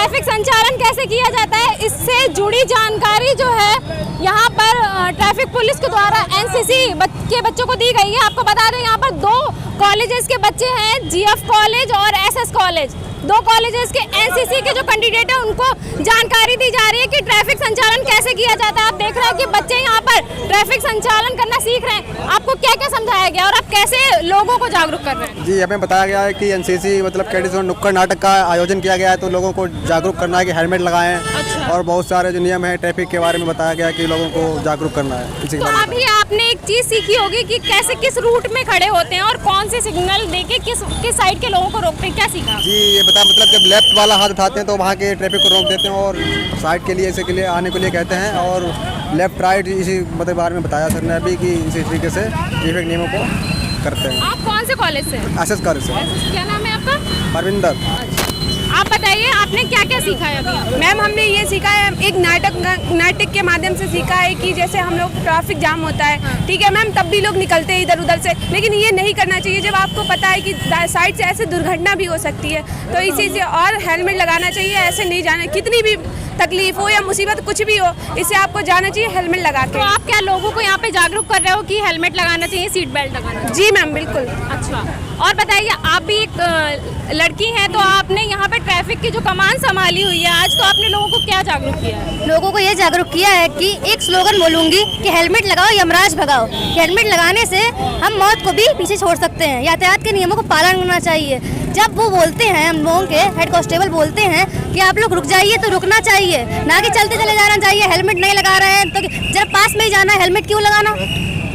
Traffic संचालन कैसे किया जाता है, इससे जुड़ी जानकारी जो है यहाँ पर ट्रैफिक पुलिस के द्वारा एनसीसी के बच्चों को दी गई है। आपको बता दें यहाँ पर 2 कॉलेजेस के बच्चे हैं, जीएफ कॉलेज और एसएस कॉलेज। 2 कॉलेजेस के एनसीसी के जो कैंडिडेट हैं उनको जानकारी दी जा रही है कि ट्रैफिक संचालन कैसे किया जाता है। आप देख रहे हैं कि बच्चे यहाँ पर ट्रैफिक संचालन करना सीख रहे हैं। आपको क्या क्या समझाया गया और आप कैसे लोगों को जागरूक कर रहे हैं? जी, हमें बताया गया है कि एनसीसी मतलब कैडेट्स और नुक्कड़ नाटक का आयोजन किया गया है, तो लोगों को जागरूक करना है कि हेलमेट लगाएं। अच्छा। और बहुत सारे जो नियम है ट्रैफिक के बारे में बताया गया है कि लोगों को जागरूक करना है। इसी के तो बारे में अभी आपने एक चीज सीखी होगी कि कैसे किस रूट में खड़े होते हैं और कौन से सिग्नल देके किस साइड के लोगों को रोकते हैं, क्या सीखा? जी, ये बता मतलब जब लेफ्ट वाला हाथ उठाते हैं तो वहाँ के ट्रैफिक को रोक देते हैं और साइड के लिए इसी के लिए आने के लिए कहते हैं, और लेफ्ट राइट इसी मतलब बारे में बताया सर ने अभी कि इसी तरीके से ट्रैफिक नियमों को करते हैं। आप कौन से कॉलेज से? एसएस कॉलेज से। क्या नाम है आपका? परविंदर। आप बताइए, आपने क्या क्या सीखा है अभी? मैम, हमने ये सीखा है, एक नाटक के माध्यम से सीखा है कि जैसे हम लोग ट्रैफिक जाम होता है, ठीक है मैम, तब भी लोग निकलते हैं इधर उधर से, लेकिन ये नहीं करना चाहिए जब आपको पता है कि साइड से ऐसे दुर्घटना भी हो सकती है। तो इसी से और हेलमेट लगाना चाहिए, ऐसे नहीं जाना, कितनी भी तकलीफ हो या मुसीबत कुछ भी हो, इससे आपको जाना चाहिए हेलमेट लगा के। तो आप क्या लोगों को यहाँ पे जागरूक कर रहे हो कि हेलमेट लगाना चाहिए, सीट बेल्ट लगाना चाहिए? जी मैम, बिल्कुल। अच्छा, और बताइए, आप भी एक लड़की हैं, तो आपने यहाँ पे ट्रैफिक की जो कमान संभाली हुई है आज, तो आपने लोगों को क्या जागरूक किया है? लोगों को ये जागरूक किया है कि एक स्लोगन बोलूंगी कि हेलमेट लगाओ यमराज भगाओ। हेलमेट लगाने से हम मौत को भी पीछे छोड़ सकते हैं। यातायात के नियमों को पालन करना चाहिए। जब वो बोलते हैं, हम लोगों के हेड कांस्टेबल बोलते हैं कि आप लोग रुक जाइए, तो रुकना चाहिए, ना कि चलते चले जाना चाहिए। हेलमेट नहीं लगा रहे हैं तो जरा पास में ही जाना है, हेलमेट क्यों लगाना,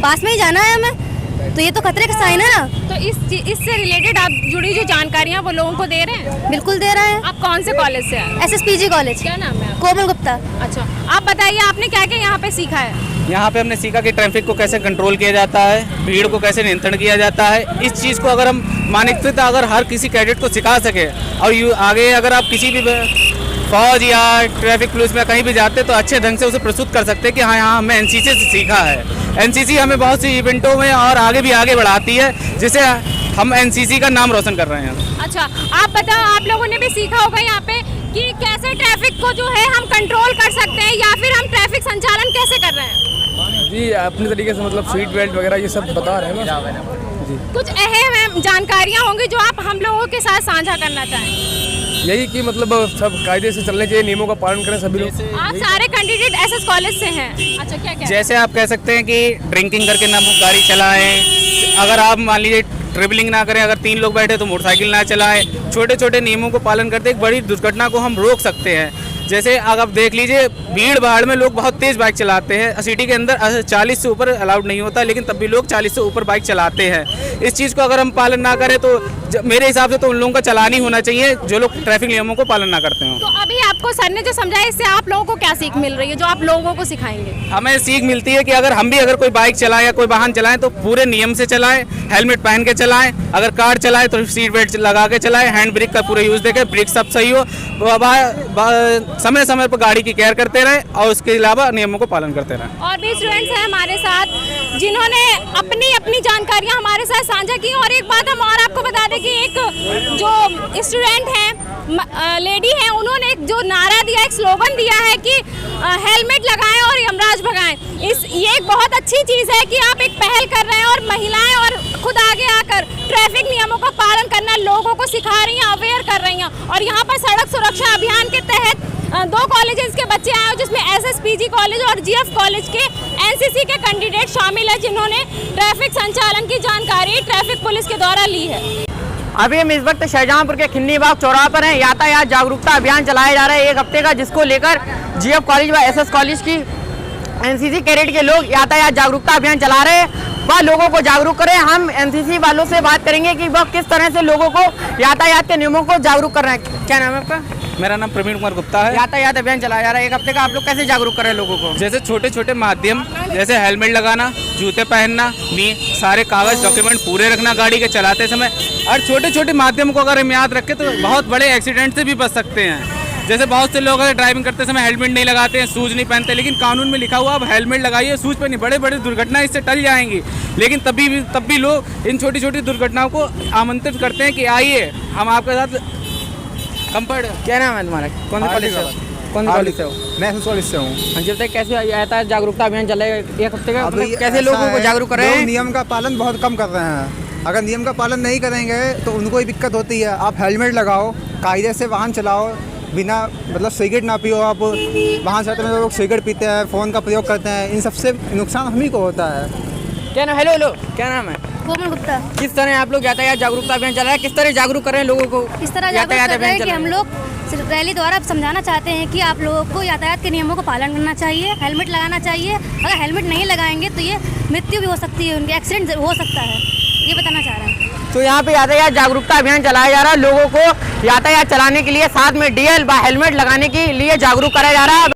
पास में ही जाना है हमें, तो ये तो खतरे का साइन है ना। तो इससे रिलेटेड आप जुड़ी जो जानकारियाँ वो लोगों को दे रहे हैं? बिल्कुल दे रहे हैं। आप कौन से कॉलेज से आए? SSPG college. क्या नाम है? कोमल गुप्ता। अच्छा, आप बताइए, आपने क्या क्या यहाँ पे सीखा है? यहाँ पे हमने सीखा कि ट्रैफिक को कैसे कंट्रोल किया जाता है, भीड़ को कैसे नियंत्रण किया जाता है। इस चीज़ को अगर हम मानसिकता अगर हर किसी कैडेट को सिखा सके, और आगे अगर आप किसी भी फौज या ट्रैफिक पुलिस में कहीं भी जाते तो अच्छे ढंग से उसे प्रस्तुत कर सकते हैं कि हाँ, यहाँ हमने एनसीसी से सीखा है। एनसीसी हमें बहुत सी इवेंटों में और आगे बढ़ाती है, जिससे हम एनसीसी का नाम रोशन कर रहे हैं। अच्छा, आप बताओ, आप लोगों ने भी सीखा होगा यहाँ पे कि कैसे ट्रैफिक को जो है हम कंट्रोल कर सकते हैं, या फिर हम ट्रैफिक संचालन कैसे कर रहे हैं? जी, अपने तरीके से मतलब सीट बेल्ट वगैरह ये सब बता रहे हैं जी। कुछ अहम जानकारियाँ होंगी जो आप हम लोगों के साथ साझा करना चाहें? यही कि मतलब सब कायदे से चलने चाहिए, नियमों का पालन करें सभी लोग। आप सारे कैंडिडेट एसएस कॉलेज से हैं? अच्छा, क्या क्या? जैसे आप कह सकते हैं कि ड्रिंकिंग करके ना गाड़ी चलाएं, अगर आप मान लीजिए ट्रेवलिंग ना करें, अगर 3 लोग बैठे तो मोटरसाइकिल ना चलाएं। छोटे छोटे नियमों को पालन करते एक बड़ी दुर्घटना को हम रोक सकते हैं। जैसे अगर आप देख लीजिए, भीड़ भाड़ में लोग बहुत तेज़ बाइक चलाते हैं। सिटी के अंदर 40 से ऊपर अलाउड नहीं होता, लेकिन तब भी लोग 40 से ऊपर बाइक चलाते हैं। इस चीज़ को अगर हम पालन ना करें तो मेरे हिसाब से तो उन लोगों का चालान ही होना चाहिए जो लोग ट्रैफिक नियमों को पालन ना करते हो। तो अभी आपको सर ने जो समझाया, इससे आप लोगों को क्या सीख मिल रही है जो आप लोगों को सिखाएंगे? हमें सीख मिलती है कि अगर हम भी कोई बाइक चलाएं या कोई वाहन चलाएं तो पूरे नियम से चलाएं, हेलमेट पहन के चलाएं। अगर कार चलाएं तो सीट बेल्ट लगा के चलाएं, हैंड ब्रेक का पूरा यूज़ देखें, ब्रेक सब सही हो, समय समय पर गाड़ी की केयर करते रहें और उसके अलावा नियमों को पालन करते रहें। और भी स्टूडेंट्स हैं हमारे साथ जिन्होंने अपनी जानकारियां हमारे साथ साझा की। और एक बात हम और आपको बता दें कि एक जो स्टूडेंट हैं, लेडी हैं, उन्होंने एक जो नारा दिया, एक स्लोगन दिया है कि हेलमेट लगाएं और यमराज भगाएं। ये एक बहुत अच्छी चीज़ है कि आप एक पहल कर रहे हैं और महिलाएं और खुद आगे आकर ट्रैफिक नियमों का पालन करना लोगों को सिखा रही हैं, अवेयर कर रही हैं। और यहाँ पर सड़क सुरक्षा अभियान के तहत 2 कॉलेजेस के बच्चे आए, जिसमें SSPG कॉलेज और GF कॉलेज के NCC के कैंडिडेट शामिल है, जिन्होंने ट्रैफिक संचालन की जानकारी ट्रैफिक पुलिस के द्वारा ली है। अभी हम इस वक्त शाहजहांपुर के खिन्नी बाग चौराहे पर हैं। यातायात जागरूकता अभियान चलाया जा रहा है 1 हफ्ते का, जिसको लेकर GF कॉलेज व SS कॉलेज की NCC कैडेट के लोग यातायात जागरूकता अभियान चला रहे हैं। वह लोगों को जागरूक करें। हम NCC वालों से बात करेंगे कि वह किस तरह से लोगों को यातायात के नियमों को जागरूक कर रहे हैं। क्या नाम है आपका? मेरा नाम प्रवीण कुमार गुप्ता है। यातायात अभियान चलाया जा रहा है 1 हफ्ते का, आप लोग कैसे जागरूक कर रहे हैं लोगों को? जैसे छोटे छोटे माध्यम, जैसे हेलमेट लगाना, जूते पहनना, सारे कागज डॉक्यूमेंट पूरे रखना गाड़ी के चलाते समय, और छोटे छोटे माध्यम को अगर हम याद रखें तो बहुत बड़े एक्सीडेंट से भी बच सकते हैं। जैसे बहुत से लोग अगर ड्राइविंग करते समय हेलमेट नहीं लगाते हैं, शूज नहीं पहनते, लेकिन कानून में लिखा हुआ अब हेलमेट लगाइए, शूज पहनिए, बड़े बड़े दुर्घटनाएं इससे टल जाएंगी। लेकिन तब भी लोग इन छोटी छोटी दुर्घटनाओं को आमंत्रित करते हैं कि आइए हम आपके साथ कंफर्ट। क्या नाम है तुम्हारा? कौन सी कॉलेज से हो? कौन सी कॉलेज से हो? मैं उस कॉलेज से हूँ। हाँ जी, बताइए कैसे यातायात जागरूकता अभियान चल रहा है एक हफ्ते का, अभी मतलब कैसे ऐसा लोगों को है, जागरूक कर रहे लोग हैं? नियम का पालन बहुत कम कर रहे हैं। अगर नियम का पालन नहीं करेंगे तो उनको ही दिक्कत होती है। आप हेलमेट लगाओ, कायदे से वाहन चलाओ, बिना मतलब सिगरेट ना पियो। आप वाहन चलाते हैं तो लोग सिगरेट पीते हैं, फ़ोन का प्रयोग करते हैं, इन सबसे नुकसान हम ही को होता है। क्या नाम? हेलो हेलो, क्या नाम है? कोमल गुप्ता। किस तरह आप लोग यातायात जागरूकता अभियान चला रहे हैं? किस तरह जागरूक कर रहे हैं लोगों को? इस तरह जागरूक यातायात कर रहे हैं कि अभियान हम चला लोग रैली द्वारा समझाना चाहते हैं कि आप लोगों को यातायात के नियमों का पालन करना चाहिए, हेलमेट लगाना चाहिए। अगर हेलमेट नहीं लगाएंगे तो ये मृत्यु भी हो सकती है, उनके एक्सीडेंट हो सकता है, ये बताना चाह रहे हैं। तो यहाँ पे यातायात जागरूकता अभियान चलाया जा रहा है, लोगों को यातायात चलाने के लिए साथ में डीएल व हेलमेट लगाने के लिए जागरूक कराया जा रहा है।